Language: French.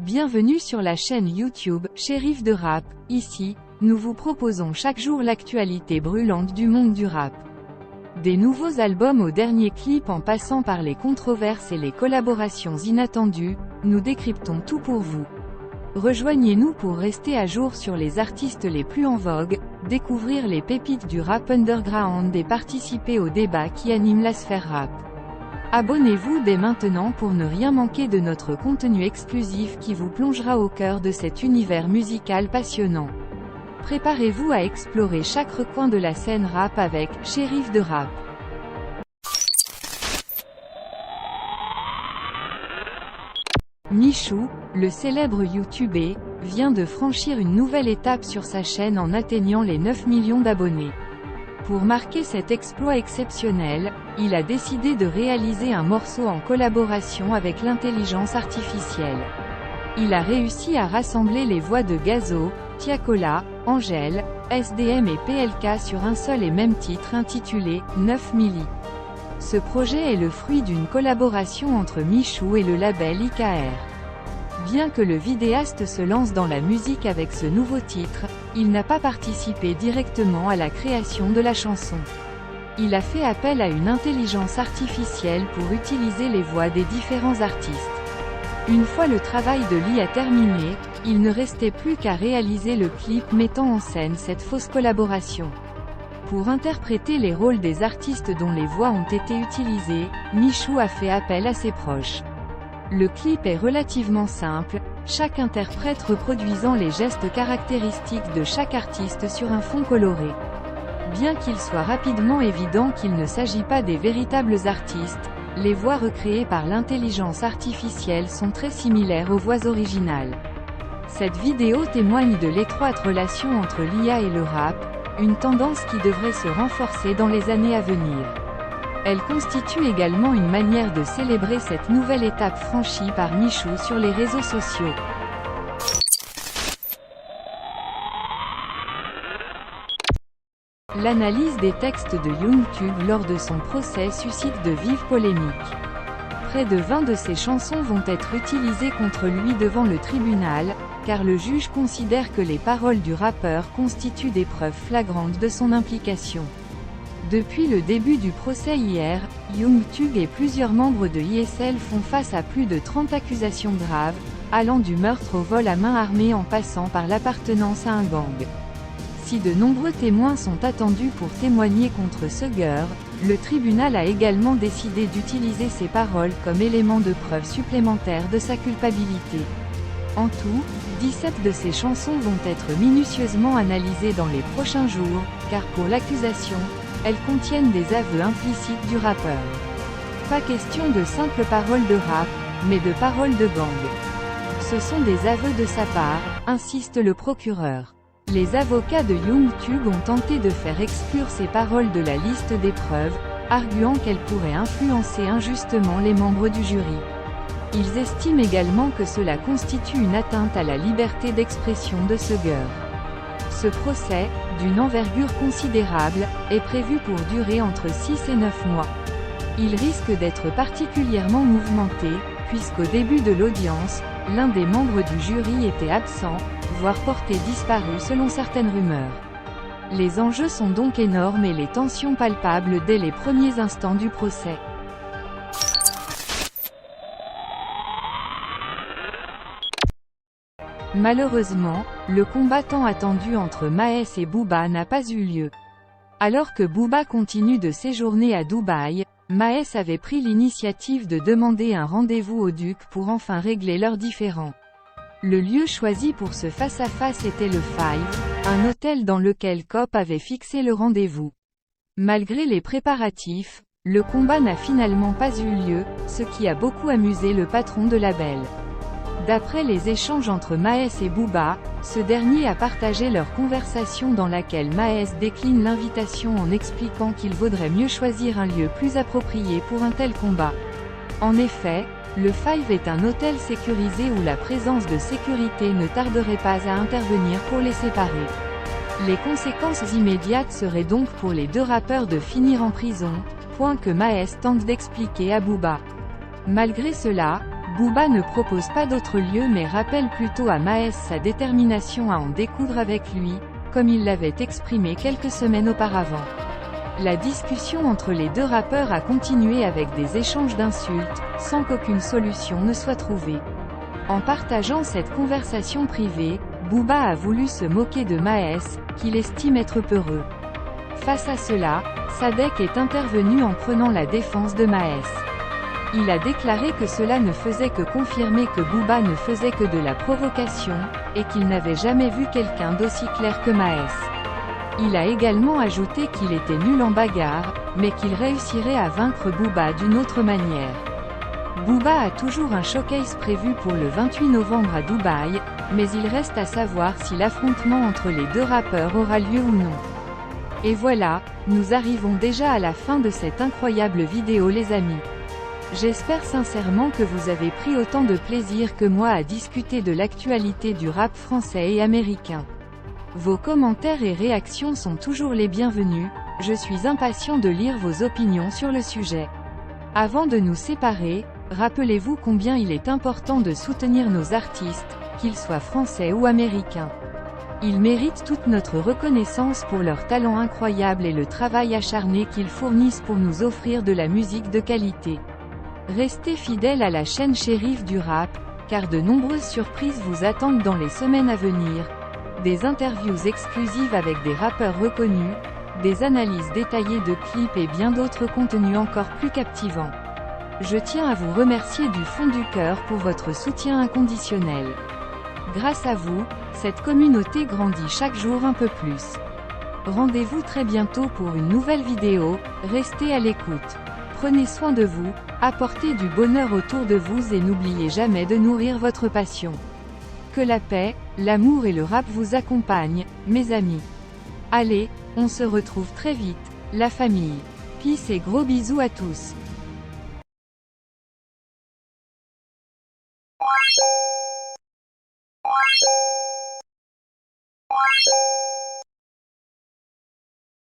Bienvenue sur la chaîne YouTube Shérif de Rap. Ici, nous vous proposons chaque jour l'actualité brûlante du monde du rap. Des nouveaux albums aux derniers clips en passant par les controverses et les collaborations inattendues, nous décryptons tout pour vous. Rejoignez-nous pour rester à jour sur les artistes les plus en vogue, découvrir les pépites du rap underground et participer aux débats qui animent la sphère rap. Abonnez-vous dès maintenant pour ne rien manquer de notre contenu exclusif qui vous plongera au cœur de cet univers musical passionnant. Préparez-vous à explorer chaque recoin de la scène rap avec Shérif de Rap. Michou, le célèbre YouTuber, vient de franchir une nouvelle étape sur sa chaîne en atteignant les 9 millions d'abonnés. Pour marquer cet exploit exceptionnel, il a décidé de réaliser un morceau en collaboration avec l'intelligence artificielle. Il a réussi à rassembler les voix de Gazo, Tiakola, Angèle, SDM et PLK sur un seul et même titre intitulé « 9 milli ». Ce projet est le fruit d'une collaboration entre Michou et le label IKR. Bien que le vidéaste se lance dans la musique avec ce nouveau titre, il n'a pas participé directement à la création de la chanson. Il a fait appel à une intelligence artificielle pour utiliser les voix des différents artistes. Une fois le travail de l'IA terminé, il ne restait plus qu'à réaliser le clip mettant en scène cette fausse collaboration. Pour interpréter les rôles des artistes dont les voix ont été utilisées, Michou a fait appel à ses proches. Le clip est relativement simple, chaque interprète reproduisant les gestes caractéristiques de chaque artiste sur un fond coloré. Bien qu'il soit rapidement évident qu'il ne s'agit pas des véritables artistes, les voix recréées par l'intelligence artificielle sont très similaires aux voix originales. Cette vidéo témoigne de l'étroite relation entre l'IA et le rap, une tendance qui devrait se renforcer dans les années à venir. Elle constitue également une manière de célébrer cette nouvelle étape franchie par Michou sur les réseaux sociaux. L'analyse des textes de Young Thug lors de son procès suscite de vives polémiques. Près de 20 de ses chansons vont être utilisées contre lui devant le tribunal, car le juge considère que les paroles du rappeur constituent des preuves flagrantes de son implication. Depuis le début du procès hier, Young Thug et plusieurs membres de YSL font face à plus de 30 accusations graves, allant du meurtre au vol à main armée en passant par l'appartenance à un gang. Si de nombreux témoins sont attendus pour témoigner contre Thugger, le tribunal a également décidé d'utiliser ces paroles comme élément de preuve supplémentaire de sa culpabilité. En tout, 17 de ces chansons vont être minutieusement analysées dans les prochains jours, car pour l'accusation, elles contiennent des aveux implicites du rappeur. Pas question de simples paroles de rap, mais de paroles de gang. Ce sont des aveux de sa part, insiste le procureur. Les avocats de Young Thug ont tenté de faire exclure ces paroles de la liste des preuves, arguant qu'elles pourraient influencer injustement les membres du jury. Ils estiment également que cela constitue une atteinte à la liberté d'expression de Thugger. Ce procès, d'une envergure considérable, est prévu pour durer entre 6 et 9 mois. Il risque d'être particulièrement mouvementé, puisqu'au début de l'audience, l'un des membres du jury était absent, voire porté disparu selon certaines rumeurs. Les enjeux sont donc énormes et les tensions palpables dès les premiers instants du procès. Malheureusement, le combat tant attendu entre Maes et Booba n'a pas eu lieu. Alors que Booba continue de séjourner à Dubaï, Maes avait pris l'initiative de demander un rendez-vous au duc pour enfin régler leurs différends. Le lieu choisi pour ce face-à-face était le Five, un hôtel dans lequel Cop avait fixé le rendez-vous. Malgré les préparatifs, le combat n'a finalement pas eu lieu, ce qui a beaucoup amusé le patron de label. D'après les échanges entre Maes et Booba, ce dernier a partagé leur conversation dans laquelle Maes décline l'invitation en expliquant qu'il vaudrait mieux choisir un lieu plus approprié pour un tel combat. En effet, le Five est un hôtel sécurisé où la présence de sécurité ne tarderait pas à intervenir pour les séparer. Les conséquences immédiates seraient donc pour les deux rappeurs de finir en prison, point que Maes tente d'expliquer à Booba. Malgré cela, Booba ne propose pas d'autre lieu mais rappelle plutôt à Maes sa détermination à en découdre avec lui, comme il l'avait exprimé quelques semaines auparavant. La discussion entre les deux rappeurs a continué avec des échanges d'insultes, sans qu'aucune solution ne soit trouvée. En partageant cette conversation privée, Booba a voulu se moquer de Maes, qu'il estime être peureux. Face à cela, Sadek est intervenu en prenant la défense de Maes. Il a déclaré que cela ne faisait que confirmer que Booba ne faisait que de la provocation, et qu'il n'avait jamais vu quelqu'un d'aussi clair que Maes. Il a également ajouté qu'il était nul en bagarre, mais qu'il réussirait à vaincre Booba d'une autre manière. Booba a toujours un showcase prévu pour le 28 novembre à Dubaï, mais il reste à savoir si l'affrontement entre les deux rappeurs aura lieu ou non. Et voilà, nous arrivons déjà à la fin de cette incroyable vidéo les amis. J'espère sincèrement que vous avez pris autant de plaisir que moi à discuter de l'actualité du rap français et américain. Vos commentaires et réactions sont toujours les bienvenus, je suis impatient de lire vos opinions sur le sujet. Avant de nous séparer, rappelez-vous combien il est important de soutenir nos artistes, qu'ils soient français ou américains. Ils méritent toute notre reconnaissance pour leur talent incroyable et le travail acharné qu'ils fournissent pour nous offrir de la musique de qualité. Restez fidèles à la chaîne Shérif du Rap, car de nombreuses surprises vous attendent dans les semaines à venir. Des interviews exclusives avec des rappeurs reconnus, des analyses détaillées de clips et bien d'autres contenus encore plus captivants. Je tiens à vous remercier du fond du cœur pour votre soutien inconditionnel. Grâce à vous, cette communauté grandit chaque jour un peu plus. Rendez-vous très bientôt pour une nouvelle vidéo, restez à l'écoute. Prenez soin de vous, apportez du bonheur autour de vous et n'oubliez jamais de nourrir votre passion. Que la paix, l'amour et le rap vous accompagnent, mes amis. Allez, on se retrouve très vite, la famille. Peace et gros bisous à tous.